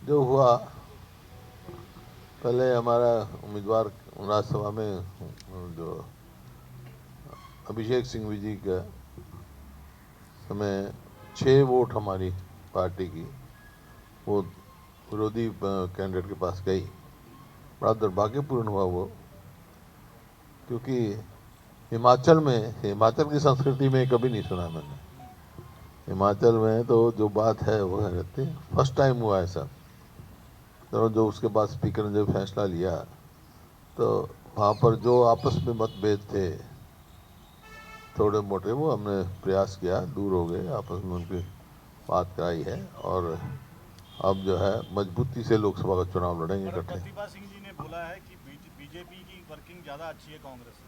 जो हुआ, पहले हमारा उम्मीदवार राज्यसभा में जो अभिषेक सिंघवी जी का समय 6 वोट हमारी पार्टी की वो विरोधी कैंडिडेट के पास गई। बड़ा दुर्भाग्यपूर्ण हुआ वो, क्योंकि हिमाचल की संस्कृति में कभी नहीं सुना मैंने। हिमाचल में तो जो बात है वो रहती है, फर्स्ट टाइम हुआ ऐसा। तो जो उसके बाद स्पीकर ने जो फैसला लिया, तो वहाँ पर जो आपस में मतभेद थे थोड़े मोटे, वो हमने प्रयास किया, दूर हो गए, आपस में उनकी बात कराई है, और अब जो है मजबूती से लोकसभा का चुनाव लड़ेंगे इकट्ठे। प्रतिभा सिंह जी ने बोला है कि बीजेपी की वर्किंग ज़्यादा अच्छी है कांग्रेस से।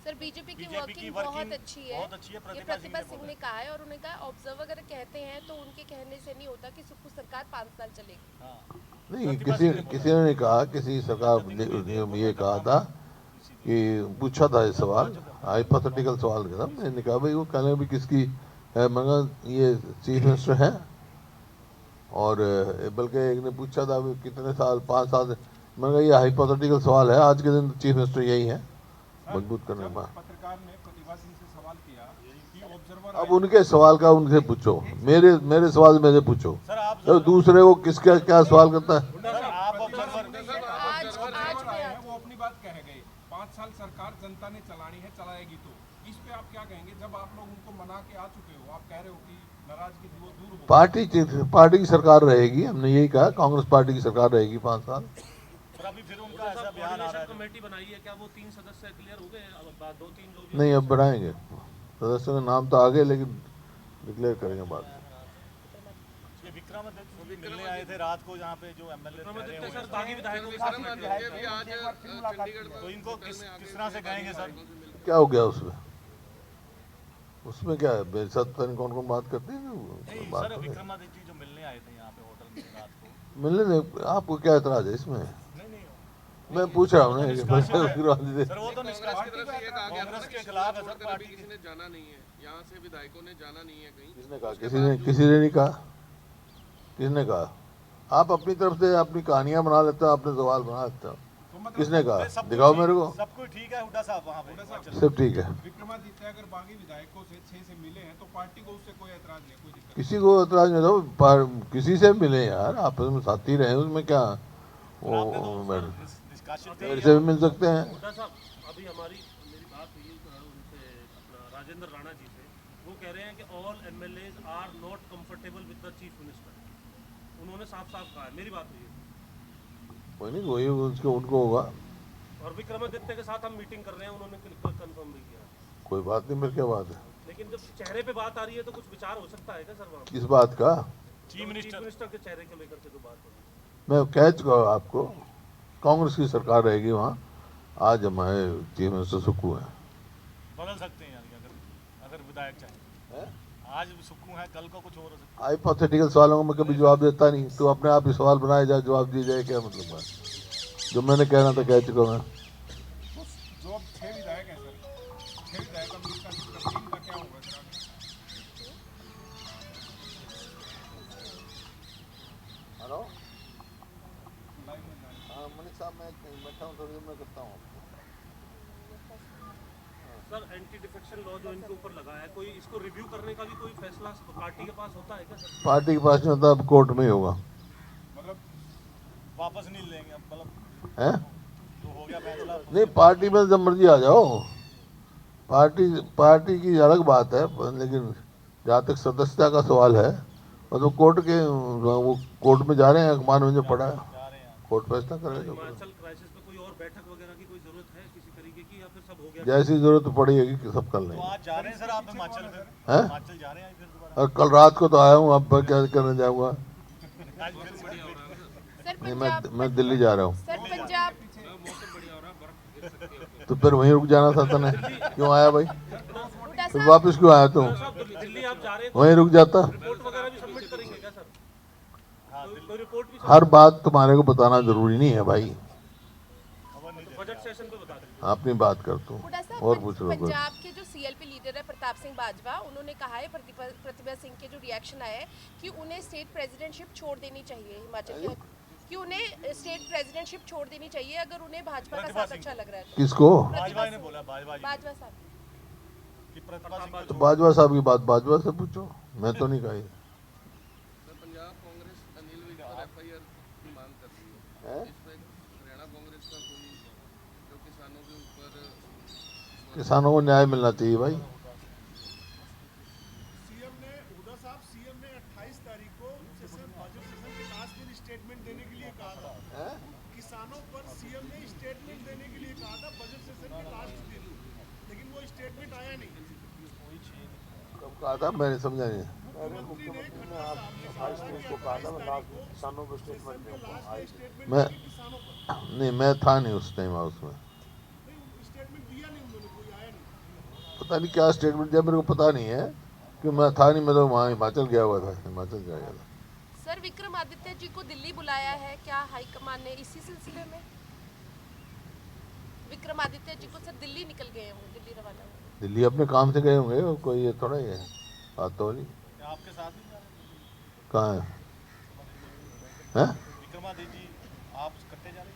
सर बीजेपी की वर्किंग बहुत अच्छी है, ये प्रतिभा सिंह ने कहा है। और उन्होंने कहा ऑब्जर्वर अगर कहते हैं तो उनके कहने से नहीं होता कि सुक्खू सरकार 5 साल चलेगी। नहीं, किसी ने नहीं कहा, किसी सरकार ने ये कहा था कि पूछा था ये सवाल, हाइपोथेटिकल सवाल था। मैंने कहा भाई वो कहने भी किसकी है, मगर ये चीफ मिनिस्टर है, और बल्कि एक ने पूछा था कितने साल, 5 साल। मैंने कहा ये हाइपोथेटिकल सवाल है, आज के दिन चीफ मिनिस्टर यही है मजबूत करने का। पत्रकार ने प्रतिभा सिंह से सवाल किया कि ऑब्जर्वर, अब उनके सवाल का उनसे पूछो, मेरे सवाल मेरे पूछो, तो दूसरे को किसका क्या सवाल करता है। वो अपनी बात कह गए, 5 साल सरकार जनता ने चलानी है, चलाएगी। तो इस पे आप क्या कहेंगे? जब आप लोग उनको मना के आ चुके हो, आप कह रहे हो कि नाराजगी दूर हो, पार्टी की सरकार रहेगी, हमने यही कहा, कांग्रेस पार्टी की सरकार रहेगी 5 साल। अभी फिर उनका ऐसा बयान आ रहा है, कमेटी बनाई है, क्या वो 3 सदस्य क्लियर हो गए? अब 2-3 लोग नहीं, अब बढ़ाएंगे सदस्यों के नाम तो आ गए, लेकिन डिक्लेयर करेंगे बाद में। विक्रमादित्य भी मिलने आए थे रात को, जहाँ पे जो एमएलए सर बागी विधायकों के साथ भी आज चंडीगढ़, तो इनको किस तरह से कहेंगे सर? क्या हो गया उसमें क्या है, मेरे साथ पता नहीं कौन कौन बात करते हैं। सर विक्रमादित्य जो मिलने आए थे यहाँ पे होटल में रात को, मिलने नहीं, आपको क्या एतराज है इसमें? मैं पूछ रहा हूँ ना, सर वो तो कांग्रेस के खिलाफ है सर, पार्टी किसी ने जाना नहीं है यहाँ से, विधायकों ने जाना नहीं है कहीं। किसने कहा? किसी ने नहीं कहा। किसने कहा? आप अपनी तरफ से अपनी कहानियां बना लेते हो, अपने सवाल बना लेते हो। किसने कहा? दिखाओ मेरे को। सब कुछ ठीक है, हुड्डा साहब वहाँ पे सब ठीक है। विक्रमादित्य अगर बागी विधायकों से 6 से मिले हैं तो पार्टी को उससे कोई ऐतराज नहीं, कोई दिक्कत किसी को ऐतराज नहीं हो, किसी से मिले यार, आपस में साथी रहे, उसमें क्या वो मेरे से भी मिल सकते हैं। अभी मेरी बात हुई उनसे, अपना राजेंद्र राणा जी से, वो कह रहे हैं कि all MLAs are not comfortable with the chief minister. उन्होंने साफ कहा है, मेरी बात हुई है। कोई नहीं, वही उनको होगा। और विक्रमादित्य के साथ हम मीटिंग कर रहे हैं, उन्होंने कंफर्म भी किया। कोई बात नहीं, मेरे क्या बात है। लेकिन जब चेहरे पे बात आ रही है तो कुछ विचार हो सकता है क्या सर वहाँ? किस बात का? चीफ मिनिस्टर के चेहरे को लेकर के जो बात हो रही है। मैं कह चुका हूँ आपको, कांग्रेस की सरकार रहेगी वहाँ। आज हमारे चीफ मिनिस्टर सुक्खू हैं। बदल सकते हैं यानी अगर विधायक चाहे। आज सुक्खू है, कल को कुछ और हो सकता है। हाइपोथेटिकल सवालों का मैं कभी जवाब देता नहीं, तो अपने आप ही सवाल बनाए जाए, जवाब दिए जाए, क्या मतलब है? जो मैंने कहना था कह चुका मैं। जो अब 6 विधायक हैं सर, 6 विधायक अब इसका टीम का क्या होगा सर? हेलो, हाँ मलिक साहब, मैं बैठा हूँ, थोड़ी देर में करता हूँ। सर एंटी डिफेक्शन लॉ जो इनके ऊपर लगा है, कोई इसको रिव्यू करने का भी कोई फैसला पार्टी के पास होता है क्या सर? पार्टी के पास नहीं होता, अब कोर्ट में ही होगा। मतलब वापस नहीं लेंगे अब, मतलब है जो हो गया फैसला। नहीं, पार्टी में जब मर्जी आ जाओ, पार्टी की अलग बात है, लेकिन जहाँ तक सदस्यता का सवाल है, मतलब कोर्ट में जा रहे हैं, अखबार में जो पड़ा है, कोर्ट फैसला करेगा। हिमाचल क्राइसिस पे कोई और बैठक वगैरह की कोई जरूरत है किसी तरीके की, या फिर सब हो गया? जैसी जरूरत पड़ेगी कि सब कर लेंगे। तो आज जा रहे हैं सर आप हिमाचल में? हैं? हिमाचल जा रहे हैं फिर दोबारा? और कल रात को तो आया हूँ, अब क्या करने जाऊँगा? नहीं, मैं दिल्ली जा रहा हूँ। सर पंजाब तो फिर वहीं रुक जाना था तने, क्यों आया भाई? फिर वापस क्यों आया तू? दिल्ली आप जा रहे हैं, वहीं रुक जाता। रिपोर्ट वगैरह भी सबमिट करेंगे क्या सर? कोई रिपोर्ट भी? हर बात तुम्हारे को बताना जरूरी नहीं है भाई, बजट सेशन पे बता देंगे। अपनी बात करता हूँ। और पूछ लो। पंजाब के जो सीएलपी लीडर है प्रताप सिंह बाजवा, उन्होंने कहा है प्रतिभा सिंह के जो रिएक्शन आया है कि उन्हें स्टेट प्रेसिडेंटशिप छोड़ देनी चाहिए हिमाचल के, कि उन्हें स्टेट प्रेसिडेंटशिप छोड़ देनी चाहिए अगर उन्हें भाजपा का साथ अच्छा लग रहा है तो। किसको? बाजवा ने बोला, बाजवा साहब कि प्रतिभा सिंह तो बाजवा साहब की बात बाजवा से पूछो, मैं तो नहीं कही। पंजाब कांग्रेस अनिल विज पर एफआईआर की मांग कर रही है, इसमें हरियाणा कांग्रेस का कोई जो किसानों के ऊपर, किसानों को न्याय मिलना चाहिए भाई। सीएम ने 28 तारीख को बजट सेशन के लास्ट दिन स्टेटमेंट देने के लिए कहा था। किसानों पर सीएम ने स्टेटमेंट देने के लिए कहा था बजट सेशन के लास्ट दिन, लेकिन वो स्टेटमेंट आया नहीं। कब कहा था मैंने समझा नहीं। मुख्यमंत्री ने खन्ना साहब ने कहा था कि 28 तारीख को किसानों को सेशन स्टेटमेंट के लास्ट स्टेटमेंट मैं देंगे किसानों पर। नहीं, मैं था नहीं उस टाइम हाउस में, नहीं स्टेटमेंट दिया नहीं उन्होंने, कोई आया नहीं। पता नहीं क्या स्टेटमेंट दिया, मेरे को पता नहीं है कि मैं था नहीं। मैं तो वहाँ हिमाचल गया हुआ था, हिमाचल गया था। सर विक्रमादित्य जी को दिल्ली बुलाया है क्या हाईकमान ने इसी सिलसिले में? विक्रमादित्य जी को सर दिल्ली निकल गए हैं, वो दिल्ली रवाना हुए। दिल्ली अपने काम से गए होंगे, कोई ये थोड़ा ही है बात तो नहीं। आपके साथ ही जा रहे हैं? कहाँ है? हैं? विक्रमादित्य जी आप कट्टे जा रहे हैं?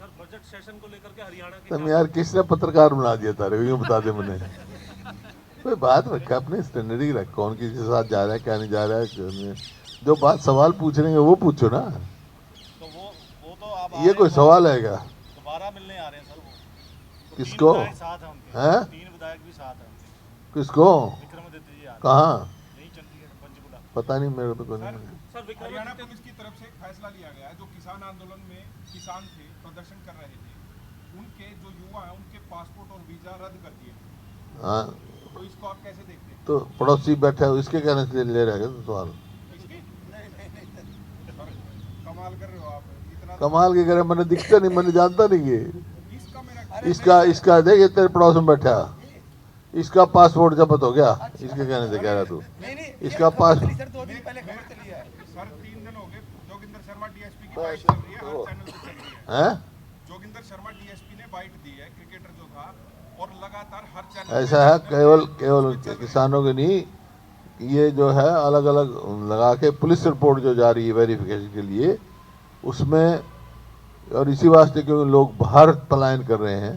सर बजट सेशन को लेकर के हरियाणा के तुम यार किसने पत्रकार बना दिया तारे, यूँ बता दे मुझे। कोई बात रखा, अपने स्टैंडर्ड ही रख, कौन किसी के साथ जा रहा है क्या नहीं जा रहा है, क्यों नहीं। जो बात सवाल पूछ रहे हैं वो पूछो ना। तो वो तो आप ये कोई सवाल है क्या? दोबारा मिलने आ रहे हैं सर वो। किसको? तीन विधायक साथ हैं उनके, हैं? 3 विधायक भी साथ हैं उनके। किसको? विक्रमादित्य जी आ रहे हैं। कहाँ? यही चंडीगढ़ पंचकुला। पता नहीं मेरे को, नहीं। सर हरियाणा विक्रमादित्य पुलिस की तरफ से एक फैसला लिया गया है, जो किसान आंदोलन में किसान थे, प्रदर्शन कर रहे थे, उनके जो युवा हैं उनके पासपोर्ट और वीजा रद्द कर दिए। हाँ तो इसको आप कैसे देखते हैं? तो पड़ोसी बैठा है, इसके कहने से ले रहे हैं सवाल। इसकी कमाल कर रहे हो आप, इतना कमाल के करे, मैंने दिखता नहीं, मैंने जानता नहीं ये। इसका मेरा इसका देख, ये तेरे पड़ोस में बैठा, इसका पासपोर्ट जब्त हो गया, इसके कहने से कह रहा तू। इसका पासपोर्ट सर 3 दिन हो गए, जोगिंदर शर्मा डीएसपी की बाइट चल रही है, हर चैनल पे चल रही है। है। जोगिंदर शर्मा डीएसपी ने बाइट दी है, क्रिकेटर जो था, और लगातार हर चैनल ऐसा है, केवल किसानों के नहीं, ये जो है अलग अलग लगा के पुलिस रिपोर्ट जो जा रही है वेरिफिकेशन के लिए, उसमें, और इसी वास्ते क्योंकि लोग बाहर पलायन कर रहे हैं,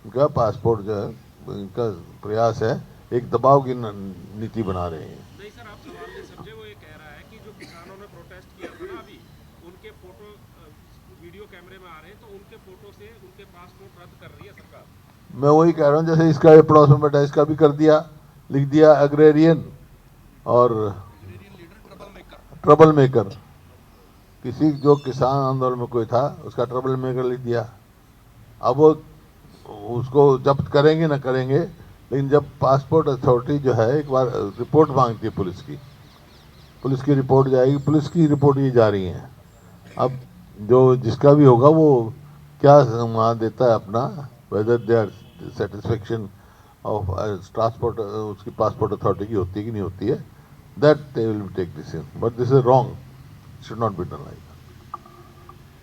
उनका पासपोर्ट जो है, इनका प्रयास है, एक दबाव की नीति बना रहे हैं। नहीं सर, आप सवाल नहीं समझे, वो ये कह रहा है कि जो किसानों ने प्रोटेस्ट किया था ना अभी, उनके फोटो वीडियो कैमरे में आ रहे हैं, तो उनके फोटो से उनके पासपोर्ट रद्द कर रही है सरकार। मैं वही कह रहा हूँ, जैसे इसका ये पड़ोस में बैठा, इसका भी कर दिया, लिख दिया एग्रेरियन और ट्रबल मेकर। किसी जो किसान आंदोलन में कोई था, उसका ट्रबल मेकर लिख दिया। अब वो उसको जब्त करेंगे ना करेंगे, लेकिन जब पासपोर्ट अथॉरिटी जो है एक बार रिपोर्ट मांगती है पुलिस की रिपोर्ट जाएगी, पुलिस की रिपोर्ट ये जा रही है। अब जो जिसका भी होगा वो क्या वहाँ देता है अपना, whether they are satisfaction of transport, उसकी पासपोर्ट अथॉरिटी की होती है कि नहीं होती है, that they will take decision, but this is wrong, should not be done like.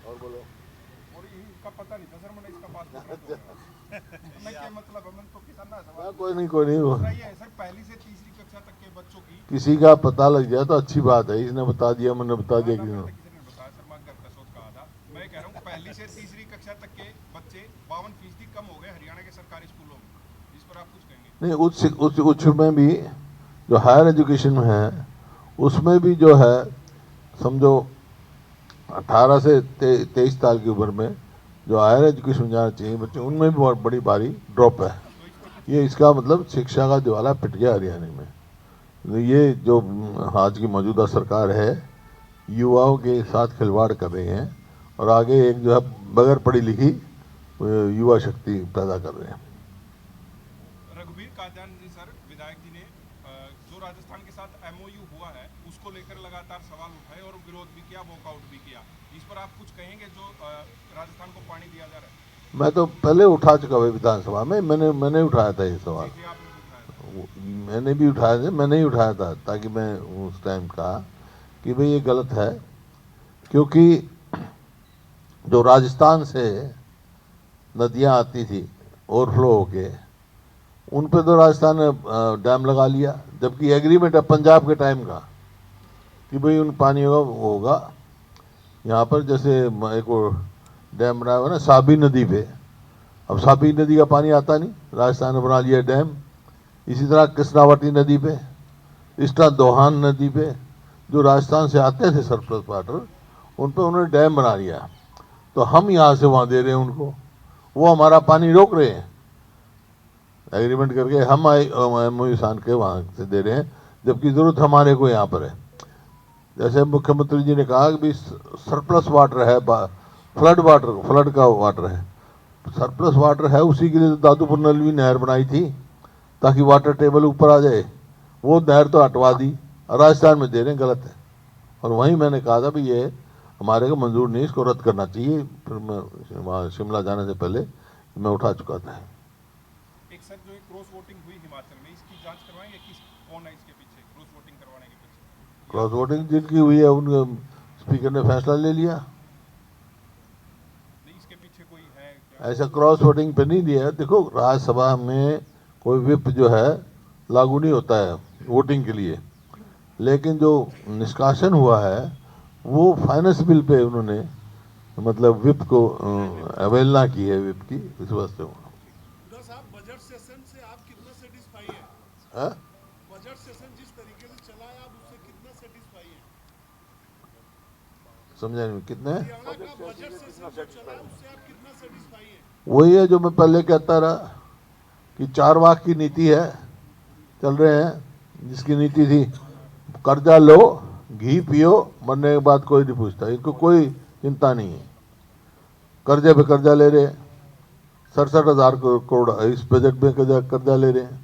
और इसका पता नहीं था सर, मैंने इसका पासपोर्ट मैं क्या मतलब है, मैंने तो किसान ना सवाल कोई नहीं सही है सर। पहली से तीसरी कक्षा तक के बच्चों की किसी का पता लग जाए तो अच्छी बात है, इसने बता दिया, मैंने बता दिया, किसी ने। किसी ने बताया सर, मैं घर का सोच कहा था। मैं कह रहा हूँ पहली से तीसरी कक्षा तक के बच्चे 52% कम हो गए हरियाणा के सरकारी स्कूलों में, इस पर आप कुछ कहेंगे? नहीं, उच्च में भी जो हायर एजुकेशन में है, उसमें भी जो है समझो 18 से 23 साल की उम्र में जो हायर एजुकेशन में जाना चाहिए बच्चे, उनमें भी बहुत बड़ी भारी ड्रॉप है। ये इसका मतलब शिक्षा का दिवाला पिट गया हरियाणा में। ये जो आज की मौजूदा सरकार है, युवाओं के साथ खिलवाड़ कर रहे हैं, और आगे एक जो है बगैर पढ़ी लिखी युवा शक्ति पैदा कर रहे हैं। रघुवीर कादियान जी सर, विधायक जी ने जो राजस्थान के साथ MOU हुआ है उसको लेकर लगातार सवाल उठाए और विरोध भी किया, वॉकआउट भी किया। इस पर आप कुछ कहेंगे, जो राजस्थान को पानी दिया जा रहा है? मैं तो पहले उठा चुका हूँ विधानसभा में, मैंने उठाया था ये सवाल, ये आपने उठाया था। मैंने भी उठाया था, मैंने ही उठाया था, ताकि मैं उस टाइम कहा कि भाई ये गलत है, क्योंकि जो राजस्थान से नदियां आती थी ओवरफ्लो होके, उन पे तो राजस्थान ने डैम लगा लिया, जबकि एग्रीमेंट है पंजाब के टाइम का कि भाई उन पानियों का वो होगा। यहाँ पर जैसे एक वो डैम बना हुआ ना साबी नदी पे, अब साबी नदी का पानी आता नहीं, राजस्थान ने बना लिया डैम। इसी तरह कृष्णावती नदी पे, इस तरह दोहान नदी पे जो राजस्थान से आते थे सरप्लस वाटर, उन पे उन्होंने डैम बना लिया। तो हम यहाँ से वहाँ दे रहे हैं उनको, वो हमारा पानी रोक रहे हैं एग्रीमेंट करके, हम एमओयू सान के वहाँ से दे रहे हैं, जबकि ज़रूरत हमारे को यहाँ पर है। जैसे मुख्यमंत्री जी ने कहा कि सरप्लस वाटर है, फ्लड का वाटर है, सरप्लस वाटर है, उसी के लिए तो दादूपुर नलवी नहर बनाई थी ताकि वाटर टेबल ऊपर आ जाए। वो नहर तो हटवा दी, राजस्थान में दे रहे हैं, गलत है। और वहीं मैंने कहा था भी ये हमारे को मंजूर नहीं, इसको रद्द करना चाहिए। फिर मैं वहाँ शिमला जाने से पहले मैं उठा चुका था। एक सर जो क्रॉस वोटिंग हुई हिमाचल में, इसकी जांच करवाएंगे कि कौन है इसके पीछे, क्रॉस वोटिंग करवाने के पीछे? क्रॉस वोटिंग जिनकी हुई है उनके स्पीकर ने फैसला ले लिया। नहीं, इसके पीछे कोई है क्या? ऐसा क्रॉस वोटिंग पे नहीं दिया है। देखो राज्यसभा में कोई विप जो है लागू नहीं होता है वोटिंग के लिए, लेकिन जो निष्कासन हुआ है वो फाइनेंस बिल पे उन्होंने मतलब विप को अवहेलना की है विप की, इस वास्ते हुआ। हुड्डा साहब, बजट सेशन से आप कितना सेटिस्फाई हैं? है? बजट सेशन जिस तरीके से चला है, आप उससे कितना सेटिस्फाई हैं? समझा नहीं कितने? हरियाणा का बजट सेशन जो चला है, उससे आप कितना सेटिस्फाई हैं? वही है जो मैं पहले कहता रहा कि 4 वाक की नीति है, चल रहे हैं, जिसकी नीति थी कर्जा लो घी पियो, मरने के बाद कोई नहीं पूछता, इनको कोई चिंता नहीं है। कर्जे पे कर्जा ले रहे, 67,000 करोड़ इस बजट में कर्जा ले रहे हैं।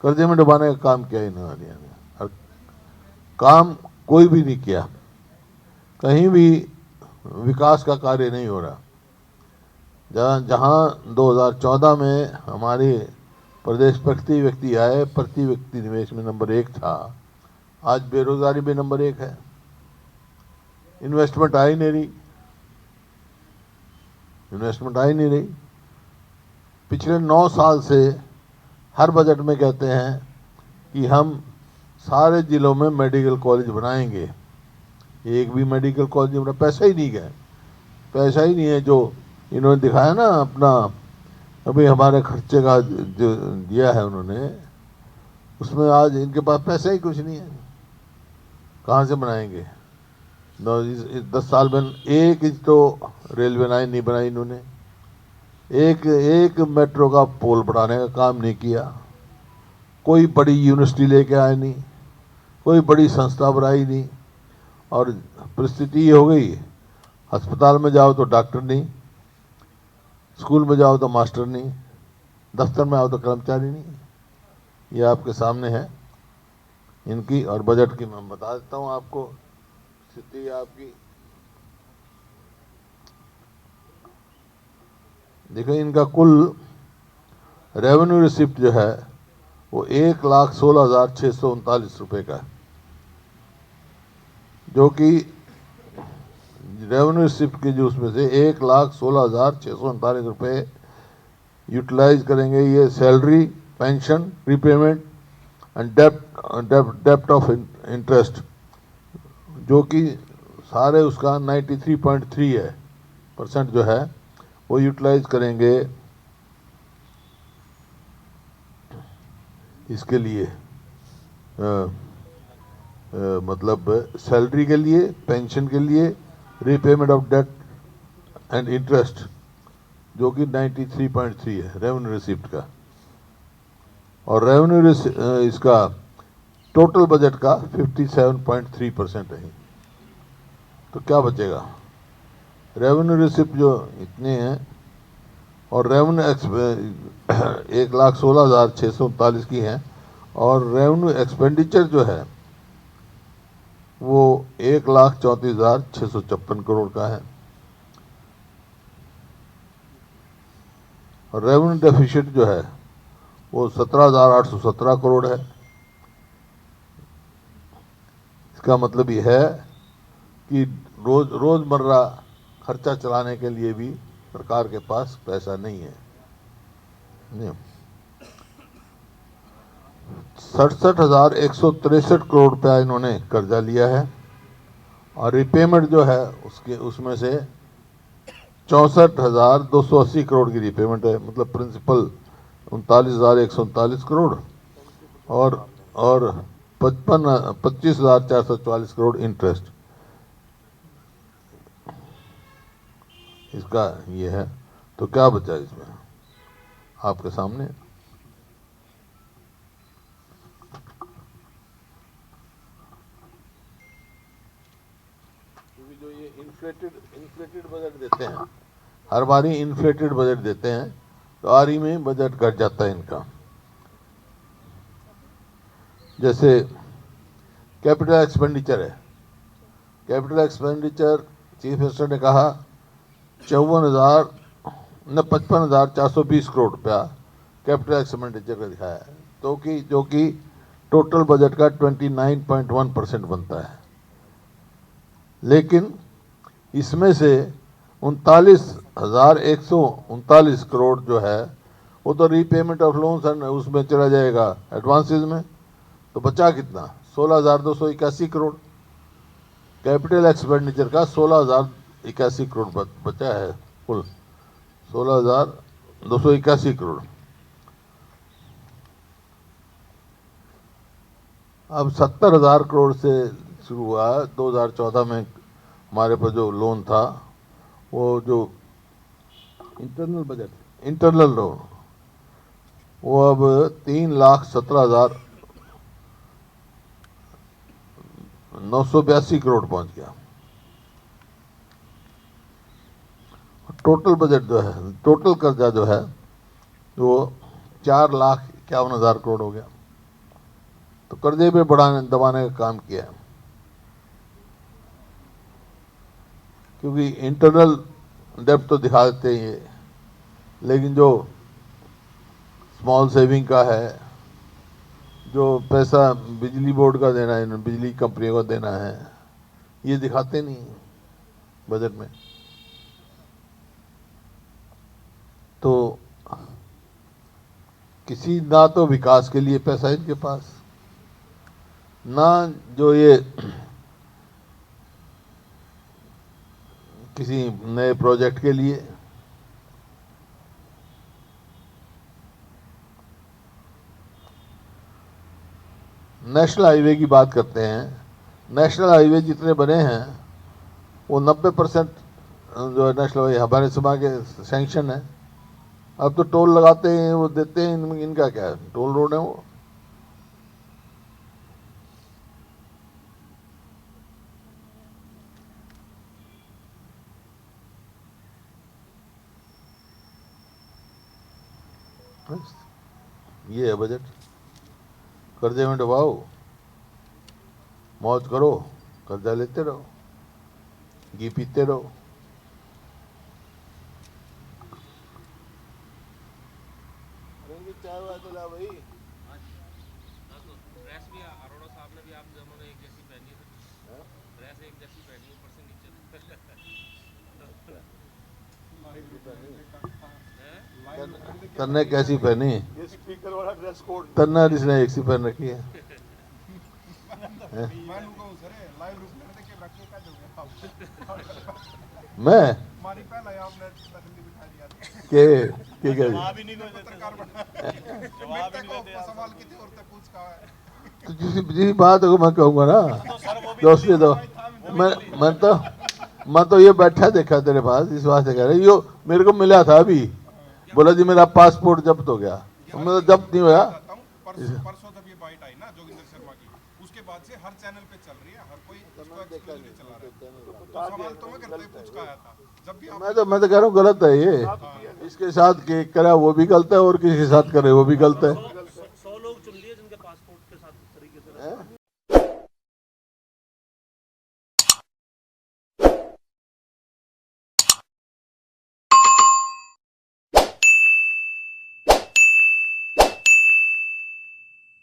कर्जे में डुबाने का काम किया इन्होंने, और काम कोई भी नहीं किया, कहीं भी विकास का कार्य नहीं हो रहा। जहाँ 2014 में हमारे प्रदेश प्रति व्यक्ति आय, प्रति व्यक्ति निवेश में नंबर 1 था, आज बेरोजगारी में नंबर 1 है। इन्वेस्टमेंट आ ही नहीं रही, इन्वेस्टमेंट आ ही नहीं रही। पिछले 9 साल से हर बजट में कहते हैं कि हम सारे जिलों में मेडिकल कॉलेज बनाएंगे, एक भी मेडिकल कॉलेज में पैसा ही नहीं गया, पैसा ही नहीं है। जो इन्होंने दिखाया ना अपना अभी हमारे खर्चे का जो दिया है उन्होंने, उसमें आज इनके पास पैसा ही कुछ नहीं है, कहाँ से बनाएंगे? 10 साल में 1 इंच तो रेलवे लाइन नहीं बनाई इन्होंने, एक मेट्रो का पोल बढ़ाने का काम नहीं किया, कोई बड़ी यूनिवर्सिटी लेके आए नहीं, कोई बड़ी संस्था बनाई नहीं। और परिस्थिति ये हो गई, अस्पताल में जाओ तो डॉक्टर नहीं, स्कूल में जाओ तो मास्टर नहीं, दफ्तर में आओ तो कर्मचारी नहीं। ये आपके सामने है इनकी, और बजट की मैं बता देता हूँ आपको स्थिति आपकी। देखो इनका कुल रेवेन्यू रिसिप्ट जो है वो 1,16,639 रुपये का है, जो कि रेवेन्यू रिसिप्ट के जो उसमें से 1,16,639 रुपये यूटिलाइज करेंगे ये सैलरी, पेंशन, रिपेमेंट एंड डेप्ट ऑफ इंटरेस्ट, जो कि सारे उसका 93.3 है % जो है वो यूटिलाइज करेंगे इसके लिए मतलब सैलरी के लिए, पेंशन के लिए, repayment of debt and interest, जो कि 93.3 है रेवेन्यू रिसिप्ट का। और रेवेन्यू इसका टोटल बजट का 57.3% है। तो क्या बचेगा? रेवेन्यू रिसिप्ट जो इतने हैं और रेवेन्यू 1,16,639 की हैं, और रेवेन्यू एक्सपेंडिचर जो है वो 1,34,656 करोड़ का है, और रेवेन्यू डेफिसिट जो है वो 17,817 करोड़ है। इसका मतलब ये है कि रोजमर्रा खर्चा चलाने के लिए भी सरकार के पास पैसा नहीं है। 67,163 करोड़ रुपया इन्होंने कर्जा लिया है और रिपेमेंट जो है उसमें से 64,280 करोड़ की रिपेमेंट है, मतलब प्रिंसिपल 39,139 करोड़ और 25,444 करोड़ इंटरेस्ट इसका ये है। तो क्या बचा इसमें आपके सामने? क्योंकि जो ये इन्फ्लेटेड बजट देते हैं, हर बारी इन्फ्लेटेड बजट देते हैं, तो आर ही में बजट घट जाता है इनका। जैसे कैपिटल एक्सपेंडिचर है, कैपिटल एक्सपेंडिचर चीफ मिनिस्टर ने कहा 55,420 करोड़ रुपया कैपिटल एक्सपेंडिचर का दिखाया है, जो कि टोटल बजट का 29.1% बनता है। लेकिन इसमें से 39,139 करोड़ जो है वो तो रीपेमेंट ऑफ लोन्स उसमें चला जाएगा, एडवांसेस में। तो बचा कितना? 16,281 करोड़। कैपिटल एक्सपेंडिचर का 16,081 करोड़ बचा है, कुल 16,281 करोड़। अब 70,000 करोड़ से शुरू हुआ। 2014 में हमारे पास जो लोन था, वो जो इंटरनल बजट, इंटरनल लोन, वो अब 3,17,982 करोड़ पहुंच गया। टोटल बजट जो है, टोटल कर्जा जो है वो 4,51,000 करोड़ हो गया। तो कर्जे पे दबाने का काम किया है, क्योंकि इंटरनल डेब्ट तो दिखा देते हैं ये, लेकिन जो स्मॉल सेविंग का है, जो पैसा बिजली बोर्ड का देना है, बिजली कंपनियों को देना है, ये दिखाते नहीं बजट में। तो किसी ना तो विकास के लिए पैसा है इनके पास, ना जो ये किसी नए प्रोजेक्ट के लिए। नेशनल हाईवे की बात करते हैं। नेशनल हाईवे जितने बने हैं वो 90% जो है नेशनल हाईवे हमारे सभा के सैंक्शन है। अब तो टोल लगाते हैं, वो देते हैं, इनका क्या है? टोल रोड है वो। ये है बजट। कर्जे में डुबाओ, मौज करो, कर्जा लेते रहो, घी पीते रहो। चाय वाय तो ला भाई। ड्रेस भी अरोड़ा साहब ने भी आप दोनों ने एक जैसी पहनी है, ड्रेस एक जैसी पहनी ऊपर से नीचे तन्ने कैसी पहनी? ये स्पीकर वाला ड्रेस कोड तन्ना जिसने एक सी पहन रखी है। मैं के जवाब ही नहीं दे देते। जवाब ही नहीं देते आप। तो जिस बात को मैं कहूँगा ना दोस्ती, तो मैं तो ये बैठा देखा तेरे पास, इस बात से कह रहा यो मेरे को मिला था अभी, बोला जी मेरा पासपोर्ट जब्त हो गया। मतलब जब्त नहीं हुआ। परसों जब ये बाइट आई ना जोगिंदर शर्मा की, उसके बाद से हर चैनल पे चल रही है, हर कोई इसको एक्सक्लूसिवली चला रहा है। तो सवाल तो मैं करते ही पूछ का आया था जब भी मैं तो कह रहा हूँ गलत है ये। इसके साथ के करा वो भी गलत है और किसी के साथ करे वो भी गलत है।